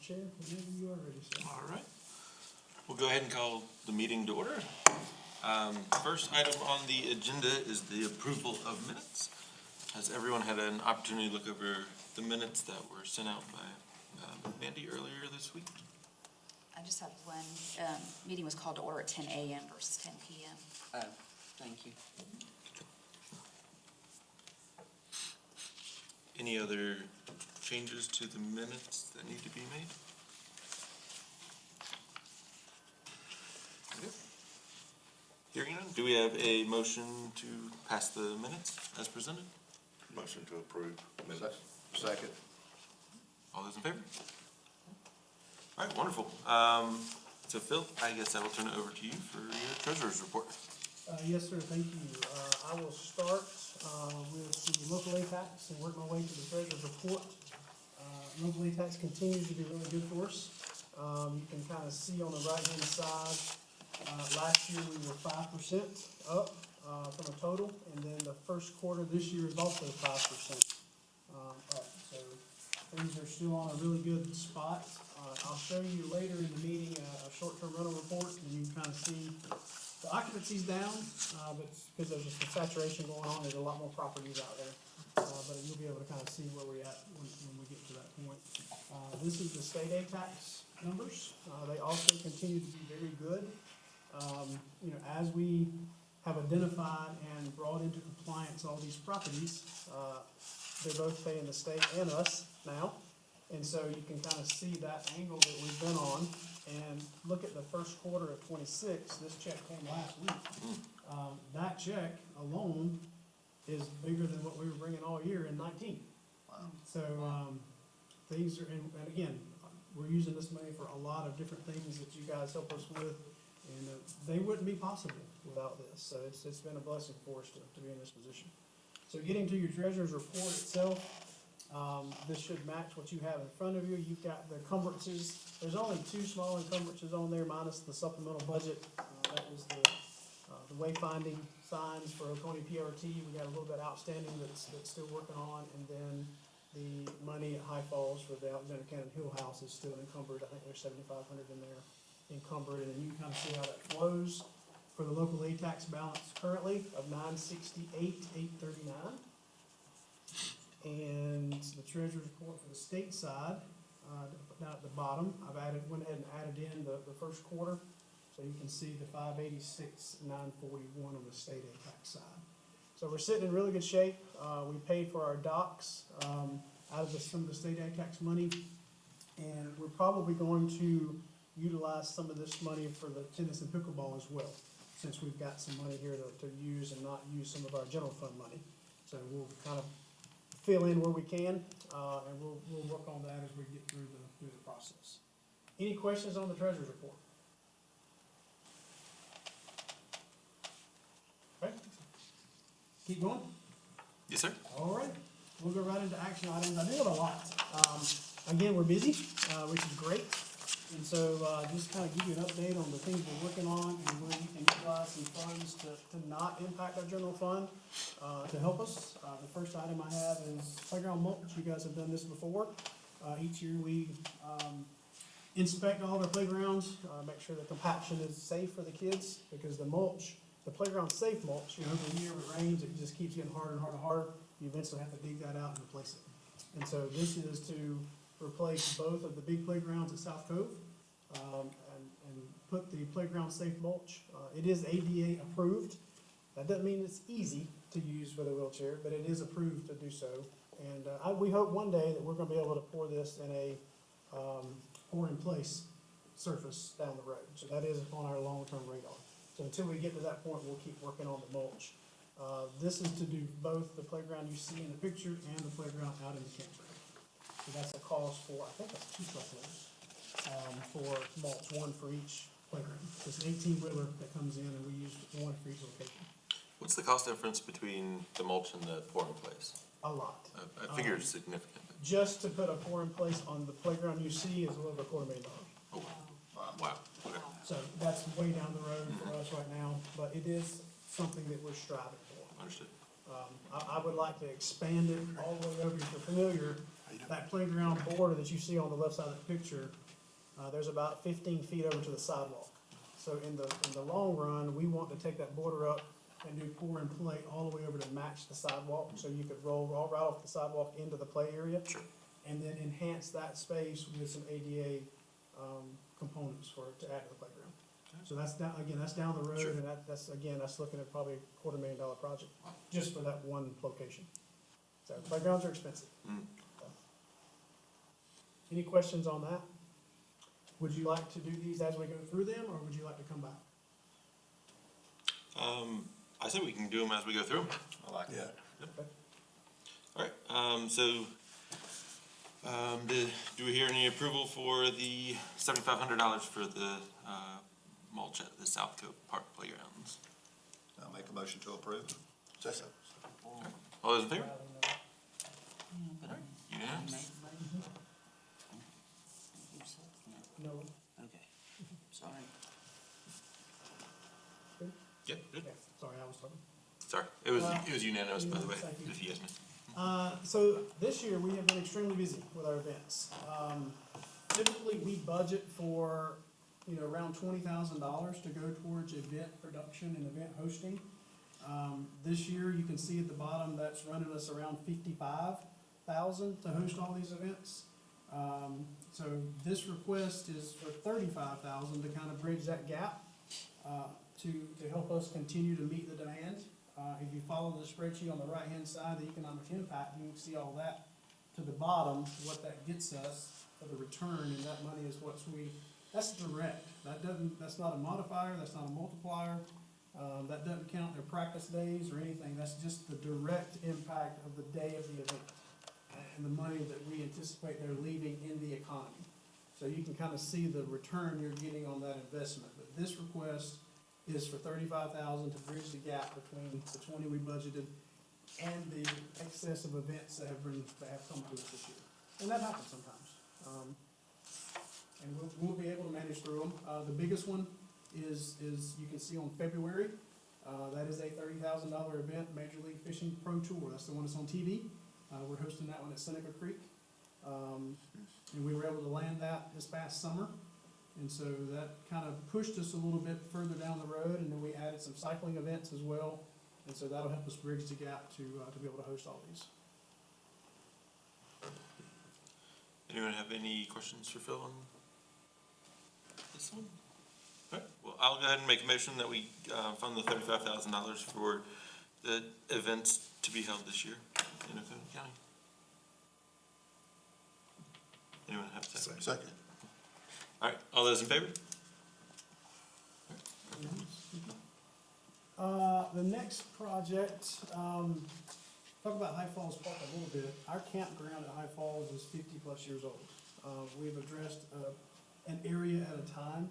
Chair, whenever you are ready, sir. All right. We'll go ahead and call the meeting to order. First item on the agenda is the approval of minutes. Has everyone had an opportunity to look over the minutes that were sent out by Mandy earlier this week? I just have one, meeting was called to order at 10 a.m. versus 10 p.m. Oh, thank you. Any other changes to the minutes that need to be made? Okay. Hearing none, do we have a motion to pass the minutes as presented? Motion to approve minutes. Second. All those in favor? All right, wonderful. So Phil, I guess I will turn it over to you for your treasurer's report. Yes, sir, thank you. I will start with the local aid tax and work my way to the treasurer's report. Local aid tax continues to be really good for us. You can kind of see on the right-hand side, last year we were 5% up from a total, and then the first quarter this year is also 5% up. So things are still on a really good spot. I'll show you later in the meeting a short-term rental report, and you can kind of see the occupancy's down, but because there's just a saturation going on, there's a lot more properties out there. But you'll be able to kind of see where we're at when we get to that point. This is the state aid tax numbers. They also continue to be very good. As we have identified and brought into compliance all these properties, they're both paying the state and us now. And so you can kind of see that angle that we've been on, and look at the first quarter of 26, this check came last week. That check alone is bigger than what we were bringing all year in 19. Wow. So, things are, and again, we're using this money for a lot of different things that you guys help us with, and they wouldn't be possible without this. So it's been a blessing for us to be in this position. So getting to your treasurer's report itself, this should match what you have in front of you. You've got the encumbrances. There's only 2 small encumbrances on there minus the supplemental budget. That was the wayfinding signs for Oconee PRT. We got a little bit outstanding that's still working on, and then the money at High Falls for the Alexander Cannon Hill House is still encumbered. I think there's $7,500 in there encumbered, and then you can kind of see how that flows for the local aid tax balance currently of $968,839. And the treasurer's report for the state side, down at the bottom, went ahead and added in the first quarter. So you can see the $586,941 on the state aid tax side. So we're sitting in really good shape. We paid for our docks out of some of the state aid tax money. And we're probably going to utilize some of this money for the tennis and pickleball as well, since we've got some money here to use and not use some of our general fund money. So we'll kind of fill in where we can, and we'll work on that as we get through the process. Any questions on the treasurer's report? Okay. Keep going? Yes, sir. All right. We'll go right into action items. I do have a lot. Again, we're busy, which is great. And so just kind of give you an update on the things we're working on and where we can utilize some funds to not impact our general fund to help us. The first item I have is playground mulch. You guys have done this before. Each year we inspect all of our playgrounds, make sure the compaction is safe for the kids, because the mulch, the playground safe mulch, every year it rains, it just keeps getting harder and harder and harder. You eventually have to dig that out and replace it. And so this is to replace both of the big playgrounds at South Cove, and put the playground safe mulch. It is ADA approved. That doesn't mean it's easy to use with a wheelchair, but it is approved to do so. And we hope one day that we're gonna be able to pour this in a pour-in-place surface down the road. So that is on our long-term radar. So until we get to that point, we'll keep working on the mulch. This is to do both the playground you see in the picture and the playground out in the campground. So that's a cost for, I think that's 2 truckloads, for mulch, 1 for each playground. It's an 18-wheeler that comes in, and we use 1 for each location. What's the cost difference between the mulch and the pour in place? A lot. I figure it's significant. Just to put a pour in place on the playground you see is a little over $250,000. Oh, wow. Okay. So that's way down the road for us right now, but it is something that we're striving for. Understood. I would like to expand it all the way over, if you're familiar, that playground border that you see on the left side of the picture there's about 15 feet over to the sidewalk. So in the long run, we want to take that border up and do pour and plate all the way over to match the sidewalk, so you could roll right off the sidewalk into the play area. Sure. And then enhance that space with some ADA, components to add to the playground. So that's down the road, Sure. and that's looking at probably a $250,000 project, just for that one location. So playgrounds are expensive. Mm. Any questions on that? Would you like to do these as we go through them, or would you like to come back? I say we can do them as we go through. I like that. All right, do we hear any approval for the $7,500 for the mulch at the South Coast Park Playgrounds? I'll make a motion to approve. Second. All those in favor? But Unanimous? No. Okay, sorry. Yeah, good. Yeah, sorry, I was talking. Sorry, it was unanimous, by the way, Thank you. if you guys missed. So this year, we have been extremely busy with our events. Typically, we budget for, around $20,000 to go towards event production and event hosting. This year, you can see at the bottom, that's running us around $55,000 to host all these events. So this request is for $35,000 to kind of bridge that gap, to help us continue to meet the demand. If you follow the spreadsheet on the right-hand side, the economic impact, you can see all that to the bottom, what that gets us for the return, and that money is that's direct. That's not a modifier, that's not a multiplier, that doesn't count their practice days or anything, that's just the direct impact of the day of the event, and the money that we anticipate they're leaving in the economy. So you can kind of see the return you're getting on that investment, but this request is for $35,000 to bridge the gap between the 20 we budgeted and the excess of events that have come to us this year. And that happens sometimes. And we'll be able to manage through them. The biggest one is you can see on February, that is a $30,000 event, Major League Fishing Pro Tour. That's the one that's on TV. We're hosting that one at Seneca Creek. And we were able to land that this past summer. And so that kind of pushed us a little bit further down the road, and then we added some cycling events as well. And so that'll help us bridge the gap to be able to host all these. Anyone have any questions for Phil on this one? All right, well, I'll go ahead and make a motion that we fund the $35,000 for the events to be held this year in Oconee County. Anyone have a second? Second. All right, all those in favor? The next project, talk about High Falls Park a little bit. Our campground at High Falls is 50-plus years old. We've addressed an area at a time.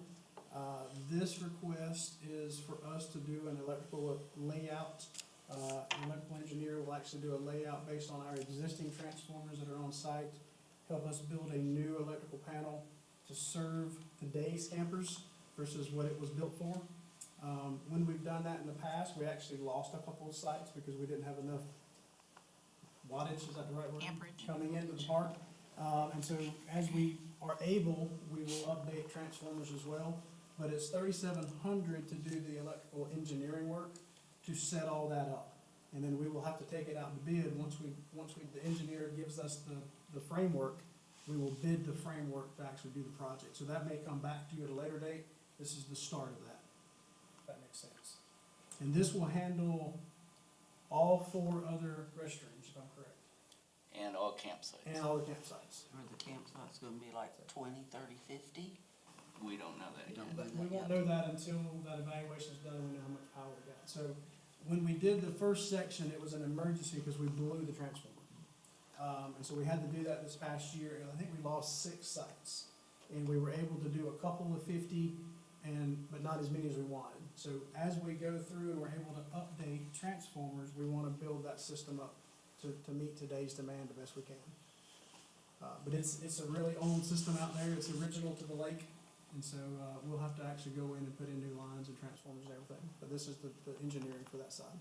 This request is for us to do an electrical layout. An electrical engineer will actually do a layout based on our existing transformers that are on site, help us build a new electrical panel to serve today's campers versus what it was built for. When we've done that in the past, we actually lost a couple of sites because we didn't have enough wattage, is that the right word? Amperage. Coming into the park. And so as we are able, we will update transformers as well. But it's $3,700 to do the electrical engineering work to set all that up. And then we will have to take it out to bid. Once the engineer gives us the framework, we will bid the framework to actually do the project. So that may come back to you at a later date. This is the start of that, if that makes sense. And this will handle all 4 other restrooms, if I'm correct, And all campsites. and all the campsites. Are the campsites gonna be like 20, 30, 50? We don't know that yet. But we won't know that until that evaluation is done, and we know how much power we got. So when we did the first section, it was an emergency because we blew the transformer. And so we had to do that this past year, and I think we lost 6 sites. And we were able to do a couple of 50, but not as many as we wanted. So as we go through and we're able to update transformers, we want to build that system up to meet today's demand the best we can. But it's a really old system out there. It's original to the lake. And so we'll have to actually go in and put in new lines and transformers and everything. But this is the engineering for that side.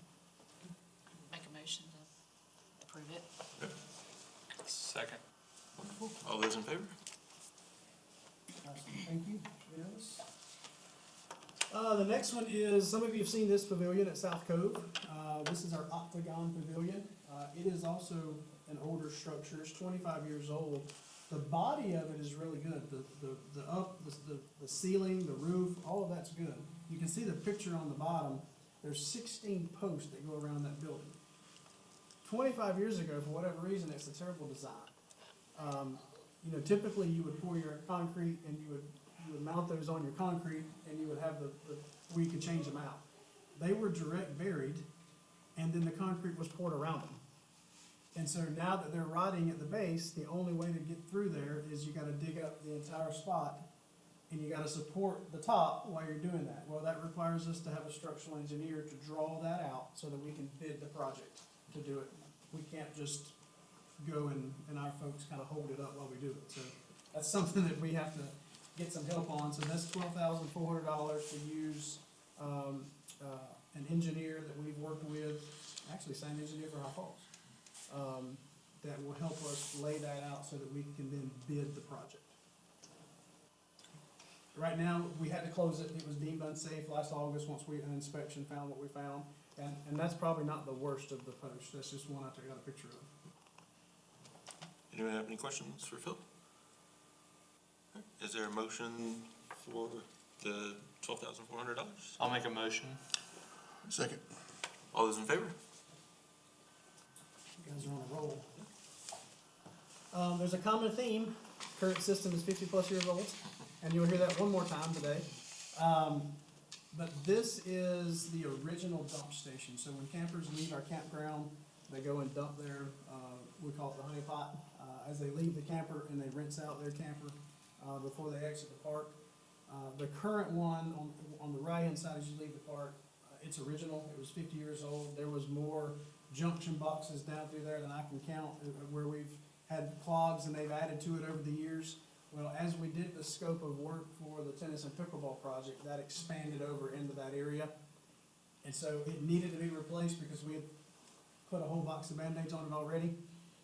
Make a motion to approve it. Second. Wonderful. All those in favor? Awesome. Thank you. Unanimous. The next one is, some of you have seen this pavilion at South Cove. This is our Octagon Pavilion. It is also an older structure, it's 25 years old. The body of it is really good. The ceiling, the roof, all of that's good. You can see the picture on the bottom. There's 16 posts that go around that building. 25 years ago, for whatever reason, it's a terrible design. You know, typically you would pour your concrete and you would mount those on your concrete and you would have where you could change them out. They were direct buried and then the concrete was poured around them. And so now that they're rotting at the base, the only way to get through there is you gotta dig up the entire spot and you gotta support the top while you're doing that. Well, that requires us to have a structural engineer to draw that out so that we can bid the project to do it. We can't just go and our folks kind of hold it up while we do it. So that's something that we have to get some help on. So that's $12,400 to use an engineer that we've worked with, actually same engineer for High Falls, that will help us lay that out so that we can then bid the project. Right now, we had to close it. It was deemed unsafe last August once an inspection found what we found. And that's probably not the worst of the posts. That's just one I got a picture of. Anyone have any questions for Phil? Is there a motion for the $12,400? I'll make a motion. Second. All those in favor? You guys are on a roll. There's a common theme. Current system is 50-plus years old, and you'll hear that one more time today. But this is the original dump station. So when campers leave our campground, they go and dump their, we call it the honey pot, as they leave the camper and they rinse out their camper before they exit the park. The current one on the right-hand side as you leave the park, it's original. It was 50 years old. There was more junction boxes down through there than I can count where we've had clogs and they've added to it over the years. Well, as we did the scope of work for the tennis and pickleball project, that expanded over into that area. And so it needed to be replaced because we had put a whole box of Band-Aids on it already.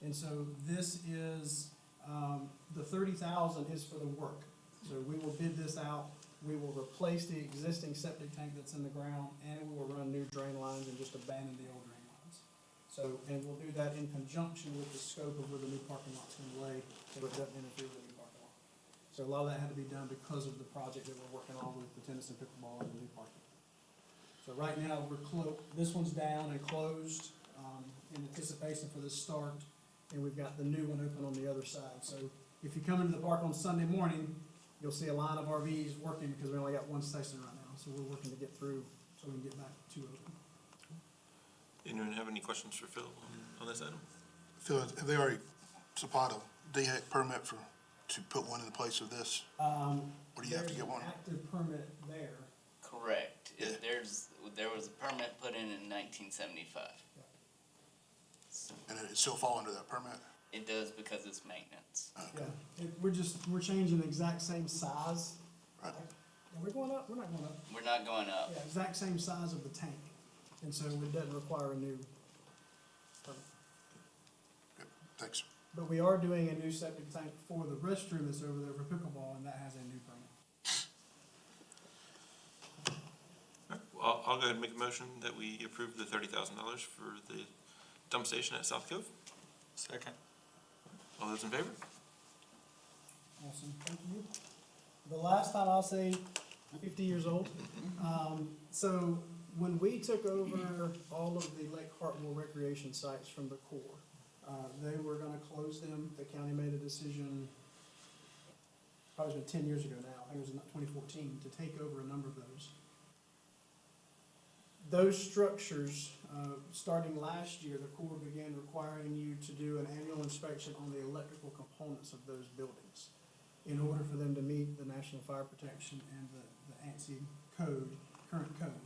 And so this is, the $30,000 is for the work. So we will bid this out. We will replace the existing septic tank that's in the ground and we will run new drain lines and just abandon the old drain lines. So, and we'll do that in conjunction with the scope of where the new parking lot's gonna lay, so it doesn't interfere with the new parking lot. So a lot of that had to be done because of the project that we're working on with the tennis and pickleball and the new parking. So right now, this one's down and closed, in anticipation for this start, and we've got the new one open on the other side. So if you come into the park on Sunday morning, you'll see a line of RVs working because we only got one station right now. So we're working to get through so we can get back to open. Anyone have any questions for Phil on this item? Phil, have they already supplied a DHEC permit to put one in the place of this? Or do you have to get one? There's an active permit there. Correct. Yeah. There was a permit put in 1975. And it still fall under that permit? It does because it's maintenance. Yeah, we're changing the exact same size. Right. Are we going up? We're not going up. We're not going up. Yeah, exact same size of the tank. And so it doesn't require a new permit. Good, thanks. But we are doing a new septic tank for the restroom that's over there for pickleball, and that has a new permit. All right, well, I'll go ahead and make a motion that we approve the $30,000 for the dump station at South Cove. Second. All those in favor? Awesome, thank you. The last time I'll say 50 years old. So when we took over all of the Lake Hartwell recreation sites from the Corps, they were gonna close them. The county made a decision, probably been 10 years ago now, I think it was in 2014, to take over a number of those. Those structures, starting last year, the Corps began requiring you to do an annual inspection on the electrical components of those buildings in order for them to meet the National Fire Protection and the ANSI code, current code.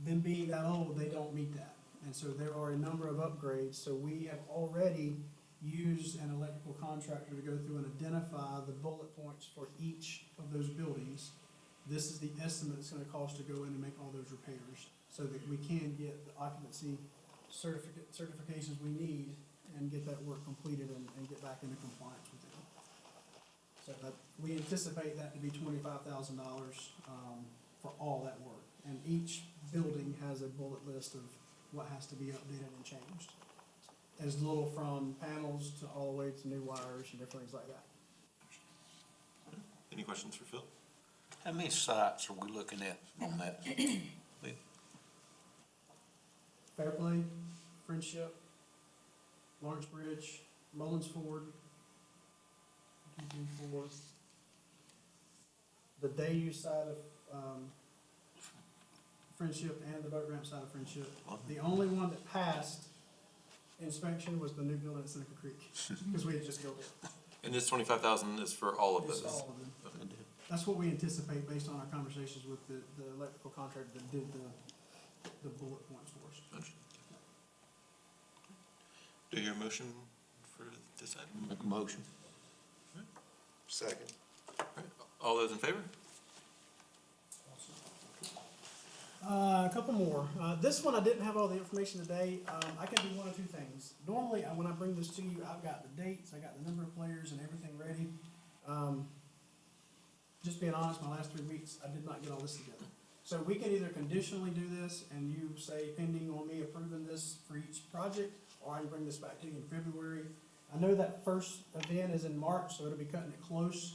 Them being that old, they don't meet that. And so there are a number of upgrades. So we have already used an electrical contractor to go through and identify the bullet points for each of those buildings. This is the estimate it's gonna cost to go in and make all those repairs so that we can get the occupancy certifications we need and get that work completed and get back into compliance with it. So that, we anticipate that to be $25,000, for all that work. And each building has a bullet list of what has to be updated and changed. As little from panels to all the way to new wires and different things like that. Any questions for Phil? How many sites are we looking at on that? Fairplay, Friendship, Lawrence Bridge, Mullins Ford, Ford, the day use side of, Friendship and the boat ramp side of Friendship. The only one that passed inspection was the new building at Seneca Creek, because we had just built it. And this 25,000 is for all of It's those? all of them. That's what we anticipate based on our conversations with the electrical contractor that did the bullet points for us. Understood. Do you hear a motion for this item? Make a motion. Second. All those in favor? A couple more. This one, I didn't have all the information today. I can do one or two things. Normally, when I bring this to you, I've got the dates, I got the number of players and everything ready. Just being honest, my last 3 weeks, I did not get all this together. So we can either conditionally do this and you say pending on me approving this for each project, or I can bring this back to you in February. I know that first event is in March, so it'll be cutting it close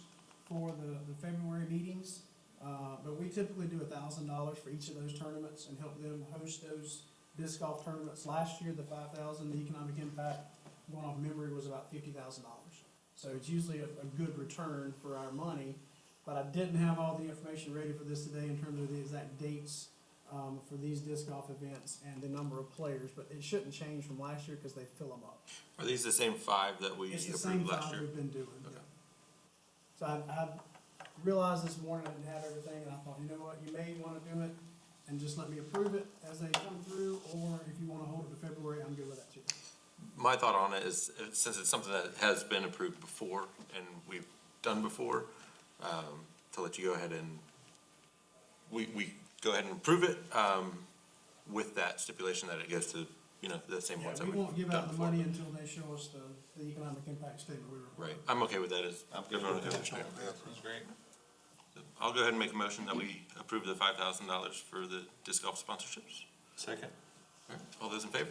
for the February meetings. But we typically do $1,000 for each of those tournaments and help them host those disc golf tournaments. Last year, the 5,000, the economic impact, going off memory, was about $50,000. So it's usually a good return for our money. But I didn't have all the information ready for this today in terms of the exact dates for these disc golf events and the number of players. But it shouldn't change from last year because they fill them up. Are these the same 5 that we It's the same approved last five year? we've been doing. Okay. So I realized this morning I didn't have everything, and I thought, you know what, you may wanna do it, and just let me approve it as they come through, or if you wanna hold it to February, I'm good with that too. My thought on it is, since it's something that has been approved before and we've done before, to let you go ahead and, we go ahead and approve it, with that stipulation that it goes to, the same ones that We we've won't give done out the before. money until they show us the economic impact statement we require. Right, I'm okay with that, is everyone okay with that? That's great. So I'll go ahead and make a motion that we approve the $5,000 for the disc golf sponsorships. Second. All right, all those in favor?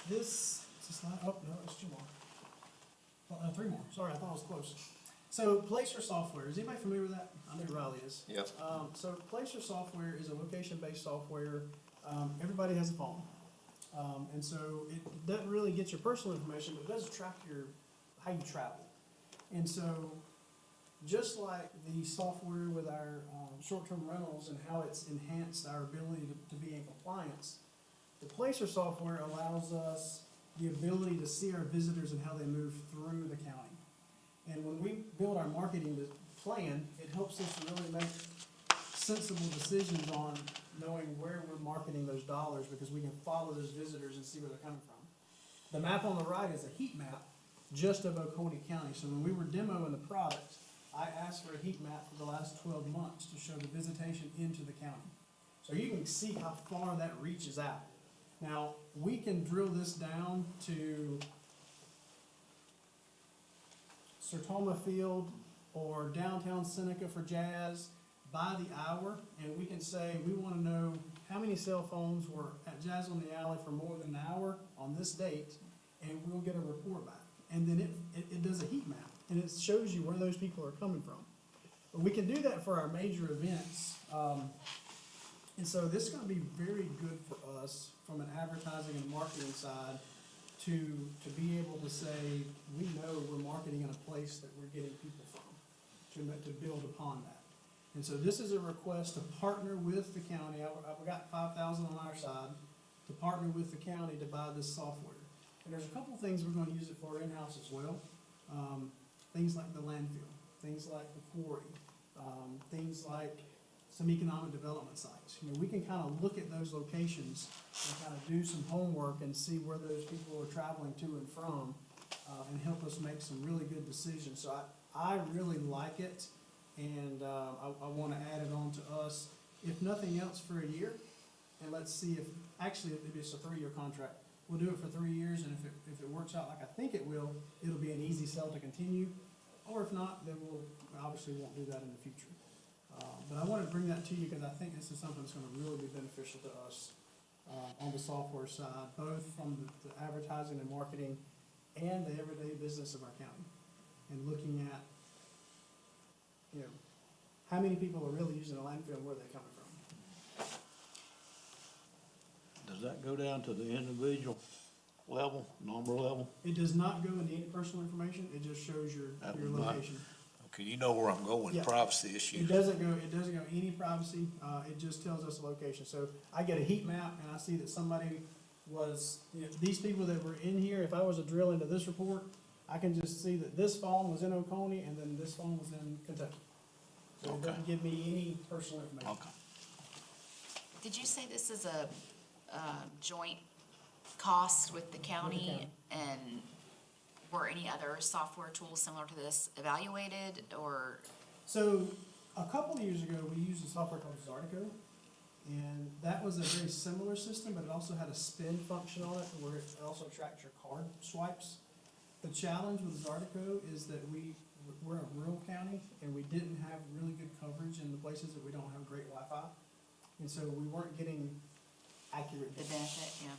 This, is this not, oh, no, it's two more. Well, 3 more, sorry, I thought I was close. So Placer Software, is anybody familiar with that? I know Riley is. Yep. So Placer Software is a location-based software. Everybody has a phone. And so it doesn't really get your personal information, but it does track how you travel. And so, just like the software with our short-term rentals and how it's enhanced our ability to be in compliance, the Placer software allows us the ability to see our visitors and how they move through the county. And when we build our marketing plan, it helps us really make sensible decisions on knowing where we're marketing those dollars, because we can follow those visitors and see where they're coming from. The map on the right is a heat map just of Oconee County. So when we were demoing the product, I asked for a heat map for the last 12 months to show the visitation into the county. So you can see how far that reaches out. Now, we can drill this down to Sertoma Field or downtown Seneca for Jazz by the hour, and we can say, we wanna know how many cell phones were at Jazz on the Alley for more than an hour on this date, and we'll get a report back. And then it does a heat map, and it shows you where those people are coming from. But we can do that for our major events, and so this is gonna be very good for us from an advertising and marketing side to be able to say, we know we're marketing in a place that we're getting people from, to build upon that. And so this is a request to partner with the county. I've got 5,000 on our side to partner with the county to buy this software. And there's a couple things we're gonna use it for in-house as well. Things like the landfill, things like the quarry, things like some economic development sites. We can kind of look at those locations and kind of do some homework and see where those people are traveling to and from, and help us make some really good decisions. So I really like it, and I want to add it on to us, if nothing else, for a year. And let's see if, actually, it's a 3-year contract. we'll do it for 3 years, and if it works out like I think it will, it'll be an easy sell to continue. Or if not, then we obviously won't do that in the future. But I wanted to bring that to you because I think this is something that's gonna really be beneficial to us, on the software side, both from the advertising and marketing and the everyday business of our county. And looking at, you know, how many people are really using a landfill and where they're coming from. Does that go down to the individual level, number level? It does not go into any personal information, it just shows your That your was my- location. Okay, you know where I'm going, Yeah. privacy It issues. doesn't go any privacy, it just tells us the location. So I get a heat map and I see that somebody was, you know, these people that were in here, if I was to drill into this report, I can just see that this phone was in Oconee and then this phone was in Kentucky. So it Okay. doesn't give me any personal information. Okay. Did you say this is a joint cost with the county? county. And were any other software tools similar to this evaluated, or? So, a couple of years ago, we used a software called Zartico, and that was a very similar system, but it also had a spin function on it, where it also tracked your card swipes. The challenge with Zartico is that we're a rural county, and we didn't have really good coverage in the places that we don't have great Wi-Fi, and so we weren't getting accurate The data. benefit, yeah.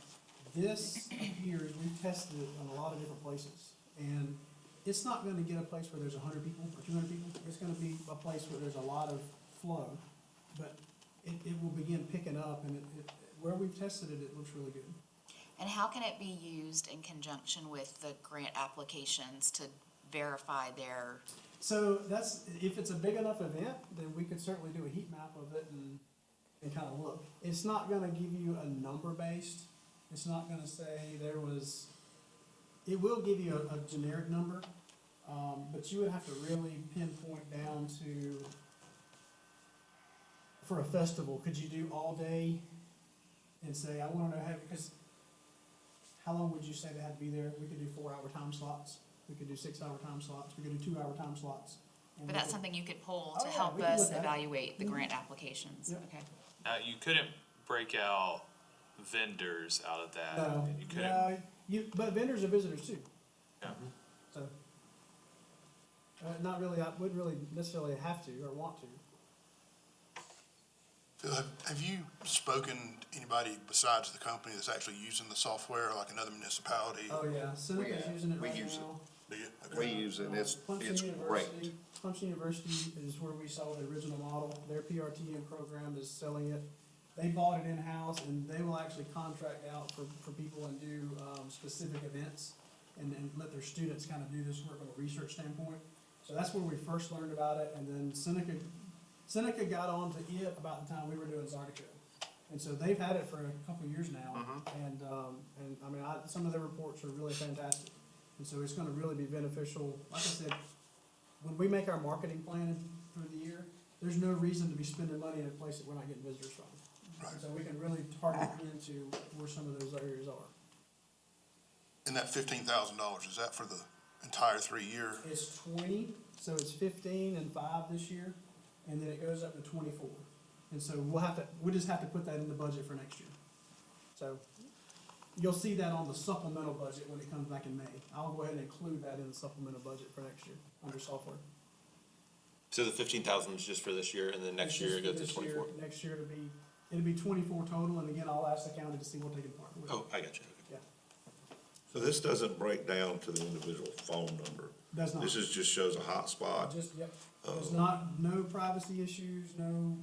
This appears, we've tested it on a lot of different places, and it's not gonna get a place where there's 100 people or 200 people, it's gonna be a place where there's a lot of flow, but it will begin picking up, and where we've tested it, it looks really good. And how can it be used in conjunction with the grant applications to verify their, So that's, if it's a big enough event, then we could certainly do a heat map of it and kind of look. It's not gonna give you a number based, it's not gonna say there was, it will give you a generic number, but you would have to really pinpoint down to, for a festival, could you do all day and say, I wanna know how, because how long would you say they had to be there? We could do 4-hour time slots, we could do 6-hour time slots, we could do 2-hour time slots. And but we that's could- something you could pull Oh, to yeah, help we can us look at it. evaluate the Mhm. grant applications, Yep. okay? You couldn't break out vendors out of that. No, and you couldn't. no, but vendors are visitors too, Yeah. so. Not really, I wouldn't really necessarily have to or want to. Phil, have you spoken to anybody besides the company that's actually using the software, like another municipality? Oh, yeah, Seneca's using it we right use it. now. Do you? Okay. We use it, it's Clemson great. University- Clemson University is where we saw the original model, their PRTN program is selling it. They bought it in-house, and they will actually contract out for people and do, specific events, and let their students kind of do this work from a research standpoint. So that's where we first learned about it, and then Seneca got onto it about the time we were doing Zartico. And so they've had it for a couple of years now, and I mean, some of their reports are really fantastic. And so it's gonna really be beneficial, like I said, when we make our marketing plan through the year, there's no reason to be spending money in a place that we're not getting visitors from. Right. So we can really target into where some of those areas are. And that $15,000, is that for the entire 3-year? It's 20, so it's 15 and 5 this year, and then it goes up to 24. And so we'll just have to put that in the budget for next year. So you'll see that on the supplemental budget when it comes back in May. I'll go ahead and include that in the supplemental budget for next year under software. So the 15,000 is just for this year, and then next It's year just it goes for to this year. 24? Next year it'll be 24 total, and again, I'll ask the county to see what they can partner with. Oh, I got you. Yeah, So this doesn't break down to the individual phone number? does not. This is, just shows a hotspot? Just, yep, there's not, no privacy issues, no,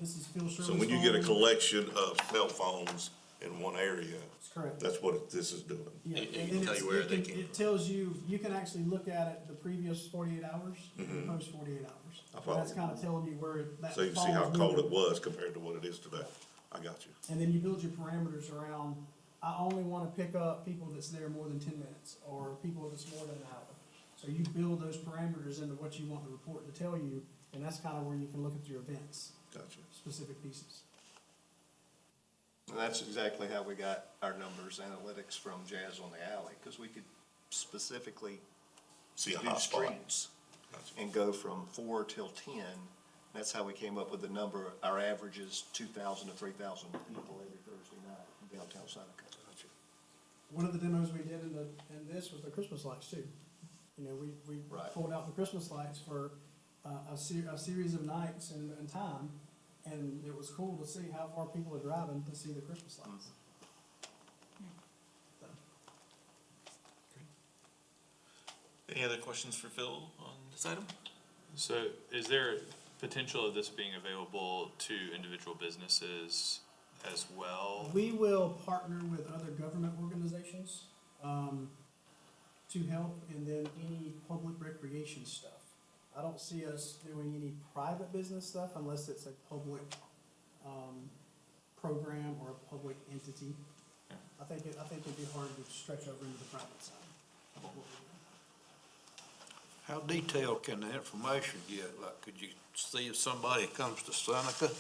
this is field service. So when you get a phone. collection of cell phones in one area, That's correct. that's what this is doing? Yeah, It and can then tell it's- you where it they can- came It tells you, you can actually look at it the previous 48 hours, and post 48 hours. I follow. That's kind of telling you where that. So you can see phone how is cold moving. it was compared to what it is today. I got you. And then you build your parameters around, I only want to pick up people that's there more than 10 minutes, or people that's more than an hour. So you build those parameters into what you want the report to tell you, and that's kind of where you can look at your events, Gotcha. specific pieces. And that's exactly how we got our numbers, analytics from Jazz on the Alley, because we could specifically See a do hotspot. streets Gotcha. and go from 4 till 10. That's how we came up with the number, our average is 2,000 to 3,000 people every Thursday night in downtown Seneca. Gotcha. one of the demos we did in this was the Christmas lights too. You know, we Right. pulled out the Christmas lights for a series of nights and time, and it was cool to see how far people are driving to see the Christmas lights. So, Any other questions for Phil on this item? So is there potential of this being available to individual businesses as well? We will partner with other government organizations, to help, and then any public recreation stuff. I don't see us doing any private business stuff unless it's a public, program or a public entity. I think it'd be hard to stretch over into the private side of what we're doing. How detailed can the information get? Like, could you see if somebody comes to Seneca?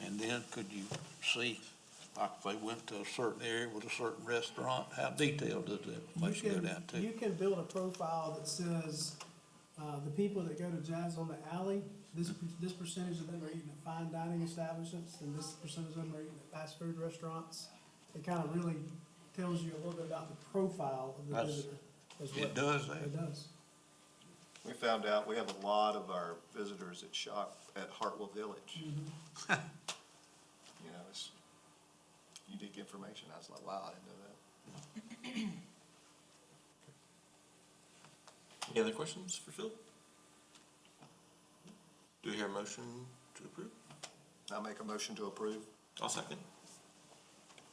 And then could you see, like, if they went to a certain area with a certain restaurant? How detailed does the information go down to? You can build a profile that says, the people that go to Jazz on the Alley, this percentage of them are eating at fine dining establishments, and this percentage of them are eating at fast food restaurants. It kind of really tells you a little bit about the profile of the That's- visitor as well. It does that? It does. We found out we have a lot of our visitors that shop at Hartwell Village. You know, it's unique information. I was like, wow, I didn't know that. Any other questions for Phil? Do we hear a motion to approve? I make a motion to approve. I'll second.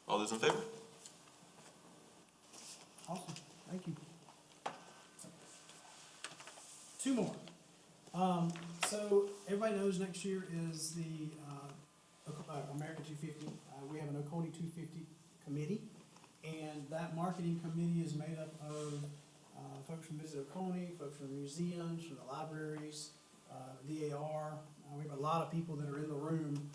All those in favor? Awesome, thank you. Two more. So everybody knows next year is the, America 250. We have an Oconee 250 committee, and that marketing committee is made up of, folks from Visit Oconee, folks from the museums, from the libraries, DAR. We have a lot of people that are in the room,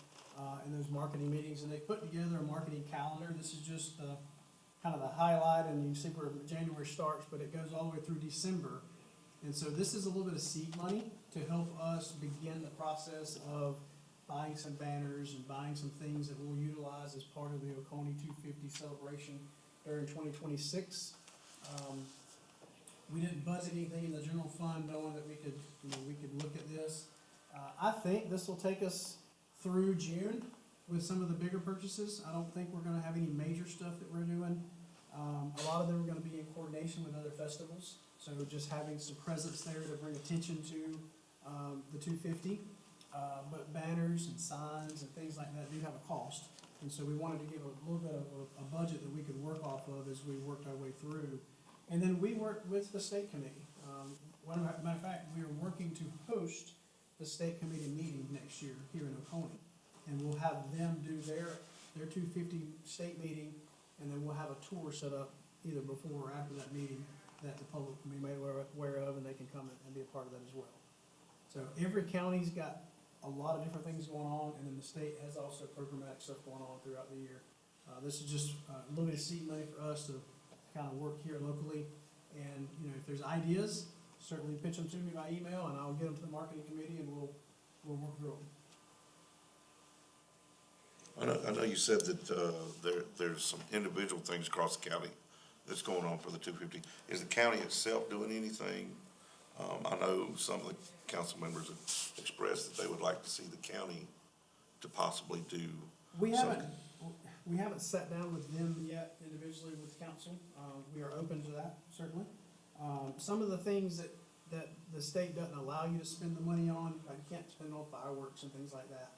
in those marketing meetings, and they put together a marketing calendar. This is just the, kind of the highlight, and you can see where January starts, but it goes all the way through December. And so this is a little bit of seed money to help us begin the process of buying some banners and buying some things that we'll utilize as part of the Oconee 250 celebration during 2026. We didn't budget anything in the general fund knowing that we could look at this. I think this will take us through June with some of the bigger purchases. I don't think we're gonna have any major stuff that we're doing. A lot of them are gonna be in coordination with other festivals. So just having some presence there to bring attention to, the 250. But banners and signs and things like that do have a cost. And so we wanted to give a little bit of a budget that we could work off of as we worked our way through. And then we worked with the state committee. Matter of fact, we are working to host the state committee meeting next year here in Oconee. And we'll have them do their 250 state meeting, and then we'll have a tour set up either before or after that meeting that the public can be made aware of, and they can come and be a part of that as well. So every county's got a lot of different things going on, and then the state has also programmatic stuff going on throughout the year. This is just a little bit of seed money for us to kind of work here locally. And, you know, if there's ideas, certainly pitch them to me by email, and I'll get them to the marketing committee, and we'll work through them. I know you said that, there's some individual things across the county that's going on for the 250. Is the county itself doing anything? I know some of the council members have expressed that they would like to see the county to possibly do We something. haven't sat down with them yet individually with council. We are open to that, certainly. Some of the things that the state doesn't allow you to spend the money on, like you can't spend on fireworks and things like that.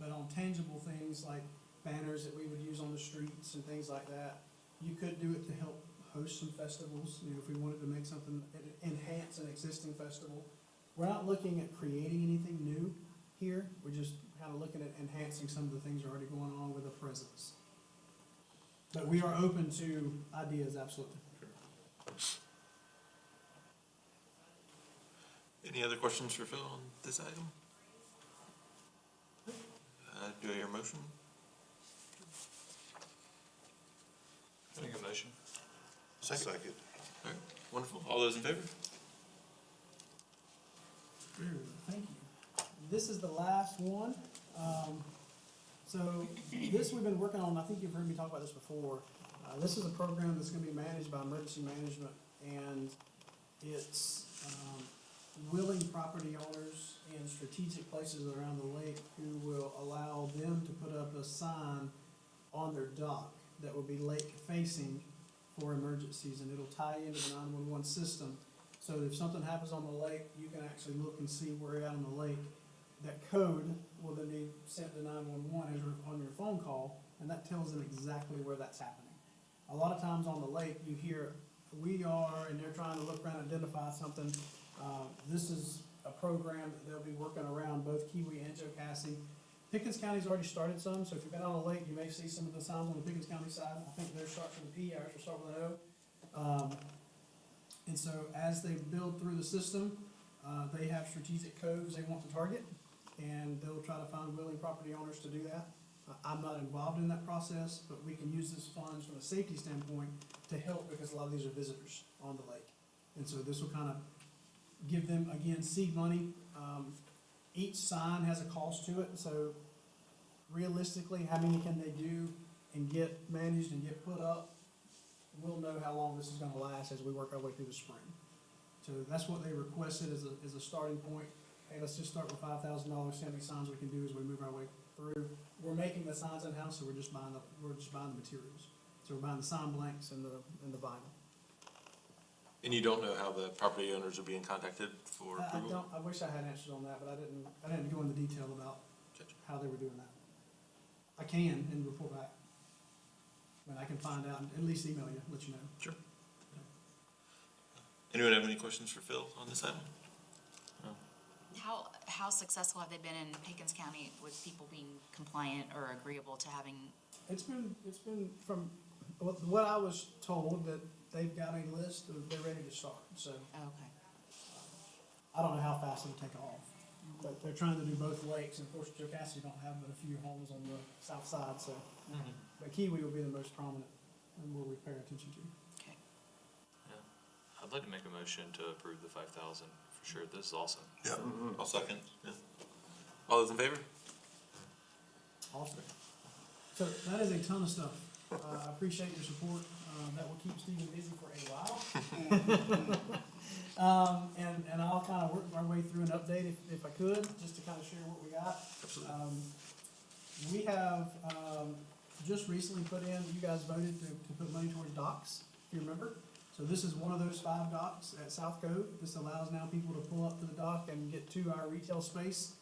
But on tangible things like banners that we would use on the streets and things like that, you could do it to help host some festivals, you know, if we wanted to make something, enhance an existing festival. We're not looking at creating anything new here, we're just kind of looking at enhancing some of the things already going on with a presence. But we are open to ideas, absolutely. Any other questions for Phil on this item? Do I hear a motion? Make a motion. Second. All right, wonderful. All those in favor? Very good, thank you. This is the last one. So this we've been working on, I think you've heard me talk about this before. This is a program that's gonna be managed by Emergency Management, and it's, willing property owners in strategic places around the lake who will allow them to put up a sign on their dock that will be lake facing for emergencies, and it'll tie into the 911 system. So if something happens on the lake, you can actually look and see where you're at on the lake. That code will then be sent to 911 as on your phone call, and that tells them exactly where that's happening. A lot of times on the lake, you hear, we are, and they're trying to look around and identify something. This is a program that they'll be working around both Kiwi and Jocassee. Pickens County's already started some, so if you've been on the lake, you may see some of the signs on the Pickens County side. I think theirs starts with a P, ours will start with an O. And so as they build through the system, they have strategic codes they want to target, and they'll try to find willing property owners to do that. I'm not involved in that process, but we can use this funds from a safety standpoint to help, because a lot of these are visitors on the lake. And so this will kind of give them, again, seed money. Each sign has a cost to it, so realistically, how many can they do and get managed and get put up? We'll know how long this is gonna last as we work our way through the spring. So that's what they requested as a starting point. Hey, let's just start with $5,000, see how many signs we can do as we move our way through. We're making the signs in-house, so we're just buying the materials. So we're buying the sign blanks and the vinyl. And you don't know how the property owners are being contacted for I approval? don't, I wish I had answers on that, but I didn't go into detail about Gotcha. how they were doing that. I can and report back. I can find out and at least email you, let you know. Sure. Anyone have any questions for Phil on this item? How successful have they been in Pickens County with people being compliant or agreeable to having, It's been from what I was told, that they've got a list of, they're ready to start, so okay. I don't know how fast it'll take off. But they're trying to do both lakes, and of course, Jocassee don't have but a few homes on the south side, so. But Kiwi will be the most prominent and what we pay attention to. Okay. Yeah. I'd like to make a motion to approve the 5,000 for sure. This is awesome. Yeah. I'll second. Yeah. All those in favor? Awesome. So that is a ton of stuff. I appreciate your support. That will keep Stephen busy for a while. And I'll kind of work our way through an update if I could, just to kind of share what we got. Absolutely. We have, just recently put in, you guys voted to put money towards docks, if you remember. So this is one of those 5 docks at South Cove. This allows now people to pull up to the dock and get to our retail space,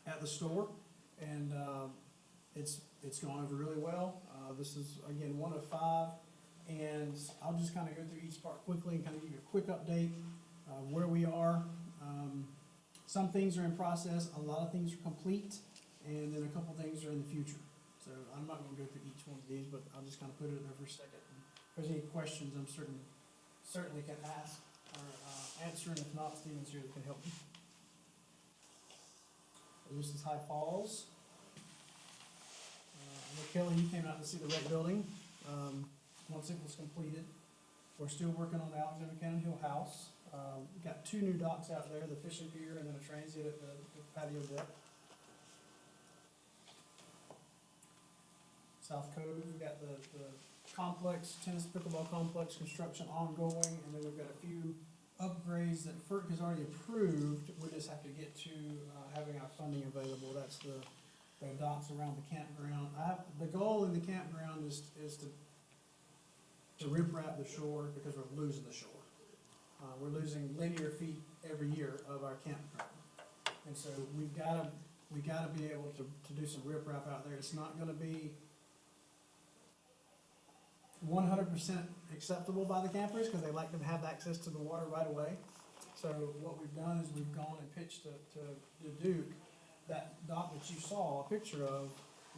at the store. And, it's gone over really well. This is, again, one of 5. And I'll just kind of go through each part quickly and kind of give you a quick update, where we are. Some things are in process, a lot of things are complete, and then a couple things are in the future. So I'm not gonna go through each one of these, but I'll just kind of put it there for a second. If there's any questions, I'm certainly can ask or answer, and if not, Stephen's here that can help me. This is High Falls. I know Kelly, you came out to see the rec building, once it was completed. We're still working on the Alexander Cannon Hill House. We've got 2 new docks out there, the fishing pier and then a transient at the patio deck. South Cove, we've got the complex, tennis pickleball complex construction ongoing, and then we've got a few upgrades that FERC has already approved. We just have to get to having our funding available. That's the docks around the campground. The goal in the campground is to rip wrap the shore, because we're losing the shore. We're losing linear feet every year of our campground. And so we gotta be able to do some rip wrap out there. It's not gonna be 100% acceptable by the campers, because they like to have access to the water right away. So what we've done is we've gone and pitched to Duke, that dock that you saw a picture of,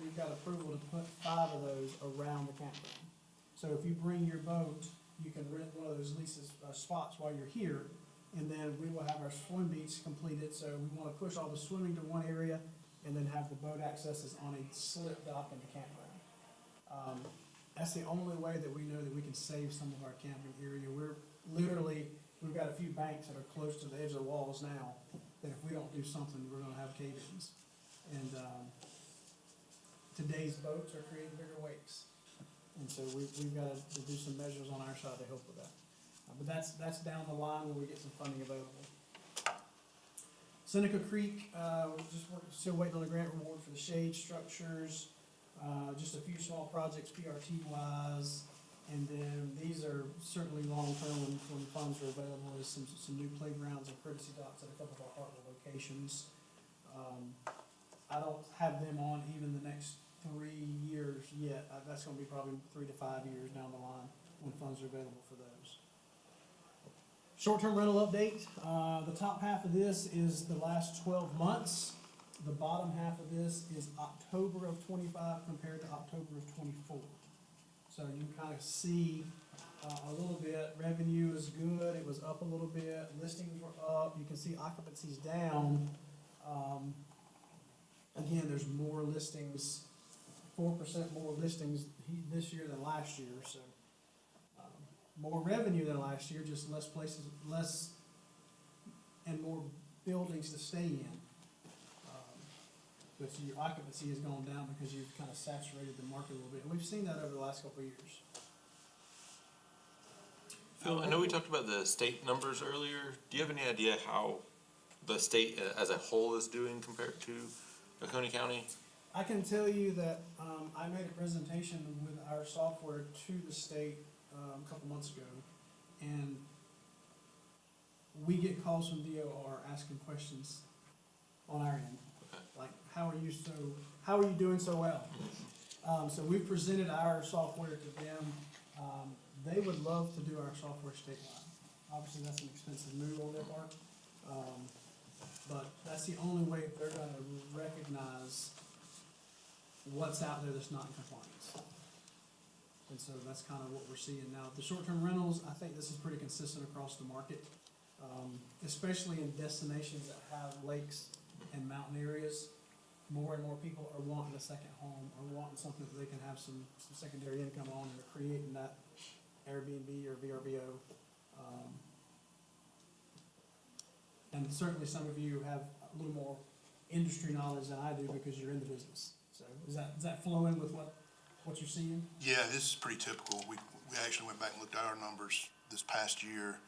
we've got approval to put 5 of those around the campground. So if you bring your boat, you can rent one of those leases, spots while you're here, and then we will have our swim beach completed. So we wanna push all the swimming to one area, and then have the boat accesses on a slip dock in the campground. That's the only way that we know that we can save some of our camping area. We've got a few banks that are close to the edge of the walls now, that if we don't do something, we're gonna have cave-ins. And, today's boats are creating bigger wakes. And so we've got to do some measures on our side to help with that. But that's down the line when we get some funding available. Seneca Creek, still waiting on the grant reward for the shade structures, just a few small projects PRT wise. And then these are certainly long-term when funds are available, is some new playgrounds and courtesy docks at a couple of our Hartwell locations. I don't have them on even the next 3 years yet. That's gonna be probably 3 to 5 years down the line when funds are available for those. Short-term rental update, the top half of this is the last 12 months. The bottom half of this is October of 25 compared to October of 24. So you can kind of see a little bit, revenue is good, it was up a little bit, listings were up, you can see occupancy's down. Again, there's more listings, 4% more listings this year than last year, so. More revenue than last year, just less places, less and more buildings to stay in. But your occupancy has gone down because you've kind of saturated the market a little bit, and we've seen that over the last couple of years. Phil, I know we talked about the state numbers earlier. Do you have any idea how the state as a whole is doing compared to Oconee County? I can tell you that, I made a presentation with our software to the state, a couple months ago, and we get calls from DOR asking questions on our end. Okay. Like, how are you doing so well? So we presented our software to them. They would love to do our software statewide. Obviously, that's an expensive move on their part. But that's the only way they're gonna recognize what's out there that's not in compliance. And so that's kind of what we're seeing now. The short-term rentals, I think this is pretty consistent across the market, especially in destinations that have lakes and mountain areas. More and more people are wanting a second home, or wanting something that they can have some secondary income on, and they're creating that Airbnb or VRBO. And certainly some of you have a little more industry knowledge than I do because you're in the business. So does that flow in with what you're seeing? Yeah, this is pretty typical. We actually went back and looked at our numbers this past year,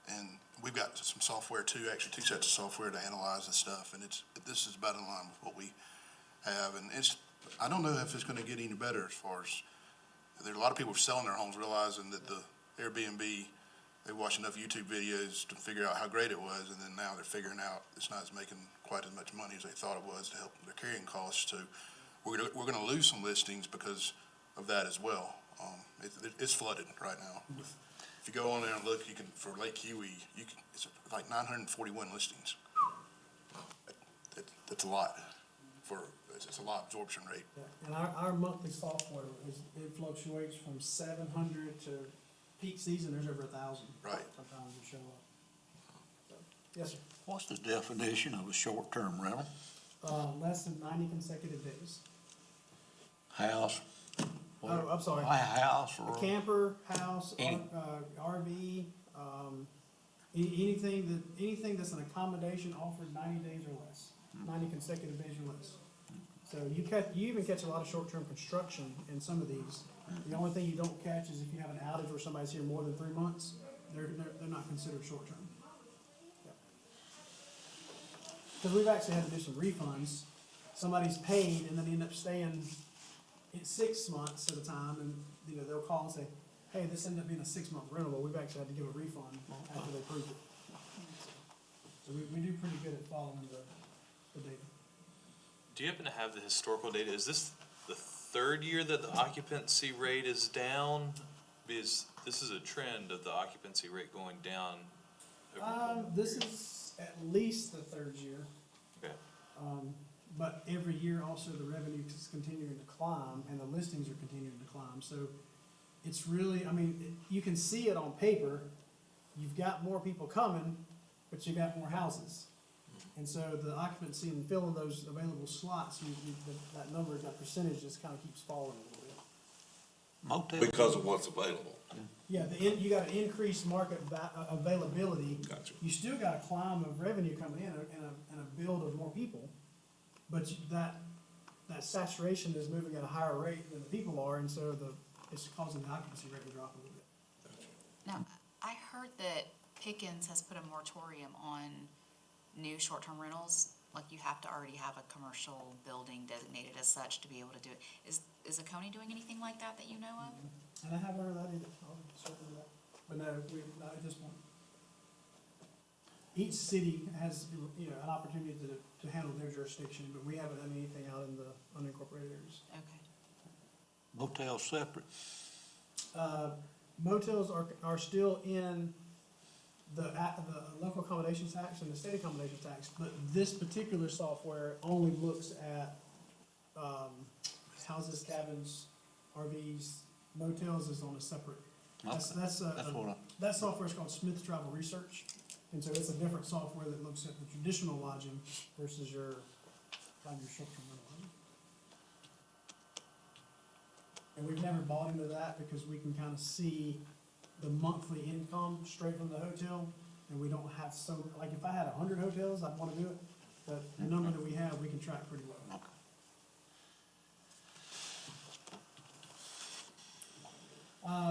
and we've got some software too, actually 2 sets of software to analyze and stuff, and this is about in line with what we have, and I don't know if it's gonna get any better as far as, there are a lot of people selling their homes realizing that the Airbnb, they watched enough YouTube videos to figure out how great it was, and then now they're figuring out it's not making quite as much money as they thought it was to help their carrying costs. So we're gonna lose some listings because of that as well. It's flooded right now. If you go on there and look, you can, for Lake Huey, it's like 941 listings. That's a lot it's a lot absorption rate. Yeah, and our monthly software it fluctuates from 700 to peak season, there's over 1,000. Right. Sometimes you show up. So, yes, sir. What's the definition of a short-term rental? Less than 90 consecutive days. House? Oh, I'm sorry. A house A or? camper, house, Any- RV, anything that's an accommodation offered 90 days or less, 90 consecutive days or less. So you even catch a lot of short-term construction in some of these. The only thing you don't catch is if you have an outage where somebody's here more than 3 months, they're not considered short-term. Because we've actually had to do some refunds. Somebody's paid and then they end up staying 6 months at a time, and they'll call and say, hey, this ended up being a 6-month rental, but we've actually had to give a refund after they approved it. So we do pretty good at following the data. Do you happen to have the historical data? Is this the third year that the occupancy rate is down? Because this is a trend of the occupancy rate going down. This is at least the 3rd year. Okay. But every year also the revenue is continuing to climb and the listings are continuing to climb. So it's really, you can see it on paper. You've got more people coming, but you've got more houses. And so the occupancy and filling those available slots, that number, that percentage just kind of keeps falling a little bit. Motels? Because of what's available. Yeah, you got an increased market availability. Gotcha. You still got a climb of revenue coming in and a build of more people. But that saturation is moving at a higher rate than the people are, and so it's causing the occupancy rate to drop a little bit. Now, I heard that Pickens has put a moratorium on new short-term rentals. Like you have to already have a commercial building designated as such to be able to do it. Is Oconee doing anything like that you know of? And I haven't heard that either, I'll certainly do that. But no, not at this point. Each city has, you know, an opportunity to handle their jurisdiction, but we haven't done anything out in the unincorporated areas. Okay. Motel separate. Motels are still in the local accommodations tax and the state accommodations tax, but this particular software only looks at, houses, cabins, RVs. Motels is on a separate, That's what that software is called Smith Travel Research. And so it's a different software that looks at the traditional lodging versus your short-term rental lodging. And we've never bought into that because we can kind of see the monthly income straight from the hotel. And we don't have like if I had 100 hotels, I'd want to do it. But the number that we have, we can track pretty well.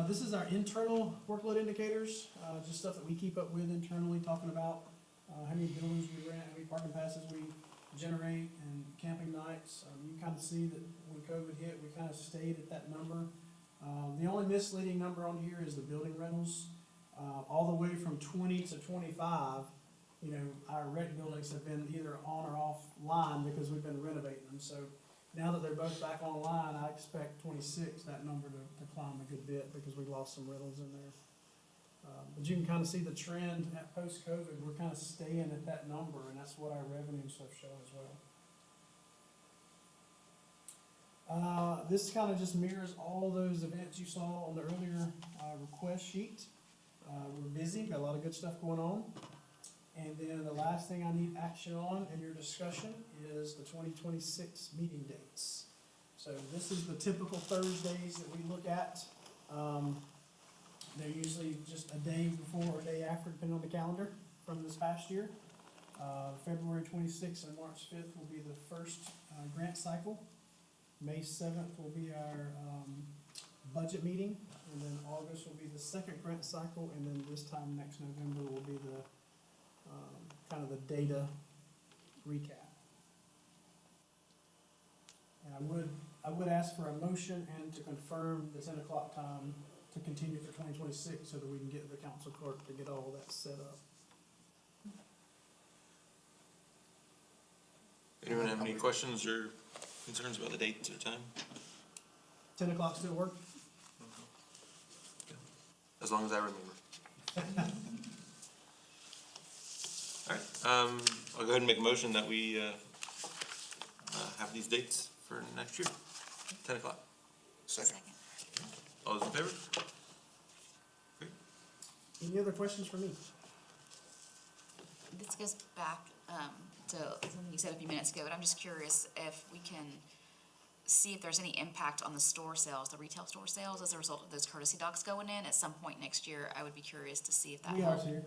This is our internal workload indicators, just stuff that we keep up with internally, talking about how many buildings we rent, how many parking passes we generate, and camping nights. You can kind of see that when COVID hit, we kind of stayed at that number. The only misleading number on here is the building rentals. All the way from 20 to 25, you know, our rec buildings have been either on or offline because we've been renovating them. So now that they're both back online, I expect 26, that number to climb a good bit because we lost some rentals in there. But you can kind of see the trend at post-COVID, we're kind of staying at that number, and that's what our revenue and stuff show as well. This kind of just mirrors all those events you saw on the earlier request sheet. We're busy, got a lot of good stuff going on. And then the last thing I need action on in your discussion is the 2026 meeting dates. So this is the typical Thursdays that we look at. They're usually just a day before or a day after, depending on the calendar from this past year. February 26th and March 5th will be the first grant cycle. May 7th will be our budget meeting, and then August will be the second grant cycle, and then this time next November will be the kind of the data recap. And I would ask for a motion and to confirm the 10 o'clock time to continue for 2026 so that we can get the council clerk to get all that set up. Anyone have any questions or concerns about the dates or time? 10 o'clock still work? As long as I remember. All right, I'll go ahead and make a motion that we have these dates for next year, 10 o'clock. Second. All those in favor? Great. Any other questions for me? This goes back to something you said a few minutes ago, but I'm just curious if we can see if there's any impact on the store sales, the retail store sales, as a result of those courtesy dogs going in at some point next year. I would be curious to see if that We are helps. here.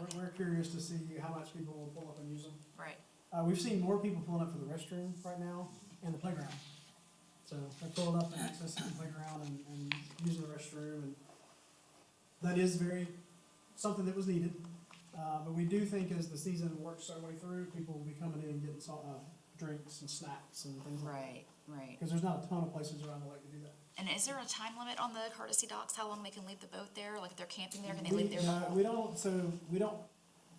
Okay. We're curious to see how much people will pull up and use them. Right. We've seen more people pulling up for the restroom right now and the playground. So they're pulling up and accessing the playground and using the restroom, and that is something that was needed. But we do think as the season works our way through, people will be coming in and getting drinks and snacks and things like that. Right, right. Because there's not a ton of places around the lake to do that. And is there a time limit on the courtesy dogs? How long they can leave the boat there? Like if they're camping there, can they leave there? We don't,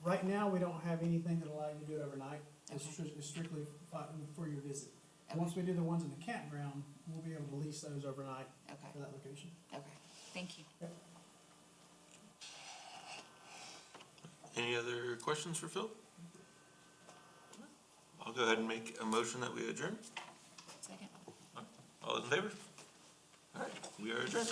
right now, we don't have anything that allows you to do it overnight. It's strictly for your visit. Okay. Once we do the ones in the campground, we'll be able to lease those overnight for Okay, that location. okay. Thank you. Any other questions for Phil? I'll go ahead and make a motion that we adjourn. Second. All those in favor? All right, we are adjourned.